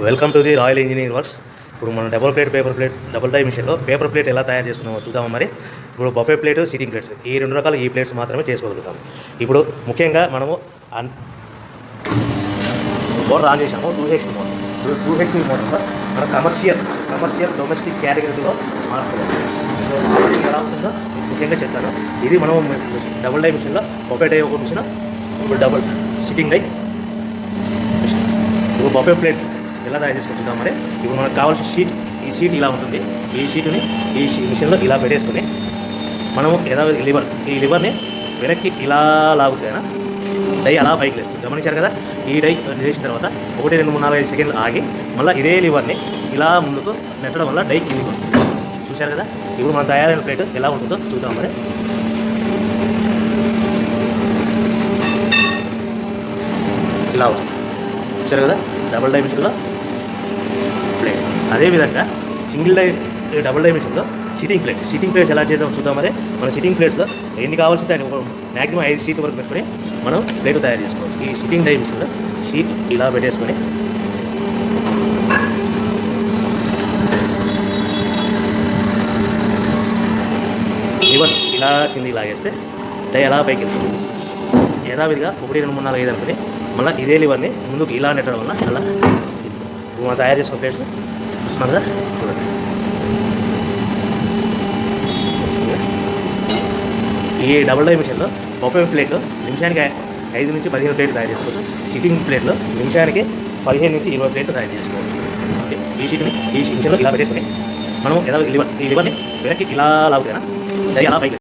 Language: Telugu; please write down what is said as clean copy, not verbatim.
Welcome to the royal engineering works. ఇప్పుడు మనం డబుల్ డై మిషన్లో పేపర్ ప్లేట్ ఎలా తయారు చేసుకున్నామో చూద్దాము. మరి ఇప్పుడు బఫే ప్లేట్, సిట్టింగ్ ప్లేట్స్, ఈ రెండు రకాల ఈ ప్లేట్స్ మాత్రమే చేసుకోగలుగుతాము. ఇప్పుడు ముఖ్యంగా మనము మోటార్ ఆన్ చేసాము, 2HP మోటార్. 2HP మోటార్లో మనం కమర్షియల్ డొమెస్టిక్ కేటగిరీలో మార్చుకోవాలి. ఎలా ఉంటుందో ముఖ్యంగా చెప్తాను. ఇది మనం డబుల్ డై మిషన్లో బఫే డై ఒక మిషన్, ఇప్పుడు డబుల్ సిట్టింగ్ డై మిషన్. ఇప్పుడు బఫే ప్లేట్ ఎలా తయారు చేసుకుంటున్నాం. మరి ఇప్పుడు మనకు కావాల్సిన షీట్, ఈ షీట్ ఇలా ఉంటుంది. ఈ షీట్ని ఈ మిషన్లో ఇలా పెట్టేసుకుని మనము ఈ లివర్ని వెనక్కి ఇలా లాగుతేనా డై అలా పైకి లేస్తుంది. గమనించారు కదా. ఈ డై చేసిన తర్వాత 1, 2, 3, 4, 5 సెకండ్లు ఆగి మళ్ళీ ఇదే లివర్ని ఇలా ముందుకు నెట్టడం వల్ల డై కిందికి వస్తుంది. చూశారు కదా. ఇప్పుడు మనం తయారైన ప్లేట్ ఎలా ఉంటుందో చూద్దాం. మరి ఇలా వస్తుంది. చూశారు కదా. డబుల్ డై మిషన్లో ప్లేట్. అదేవిధంగా డబుల్ డై మిషన్లో సిట్టింగ్ ప్లేట్స్ ఎలా చేద్దాం చూద్దాం. మరి మన సిట్టింగ్ ప్లేట్స్లో ఎన్ని కావాల్సింటే అని మ్యాక్సిమం 5 షీట్ వరకు పెట్టుకొని మనం ప్లేట్ తయారు చేసుకోవచ్చు. ఈ సిట్టింగ్ డై మిషన్లో షీట్ ఇలా పెట్టేసుకొని లివర్ ఇలా కిందికి లాగేస్తే డై ఎలా పైకి వెళ్తుంది. యథావిధిగా 1, 2, 3, 4, 5 అనుకుని మళ్ళీ ఇదే లివర్ని ముందుకు ఇలా నెట్టడం వల్ల అలా మనం తయారు చేసుకున్న ప్లేట్స్ చూస్తున్నాం కదా. చూడండి. ఈ డబుల్ డై మిషన్లో బఫే ప్లేట్లో నిమిషానికి 5 నుంచి 15 ప్లేట్లు తయారు చేసుకోవచ్చు. సిట్టింగ్ ప్లేట్లో నిమిషానికి 15 నుంచి 20 ప్లేట్లు తయారు చేసుకోవచ్చు. ఓకే. ఈ మిషన్లో ఇలా పెట్టేసుకొని మనం ఈ లివర్ని వెనక్కి ఇలా లాగుతేనా డై అలా పైకి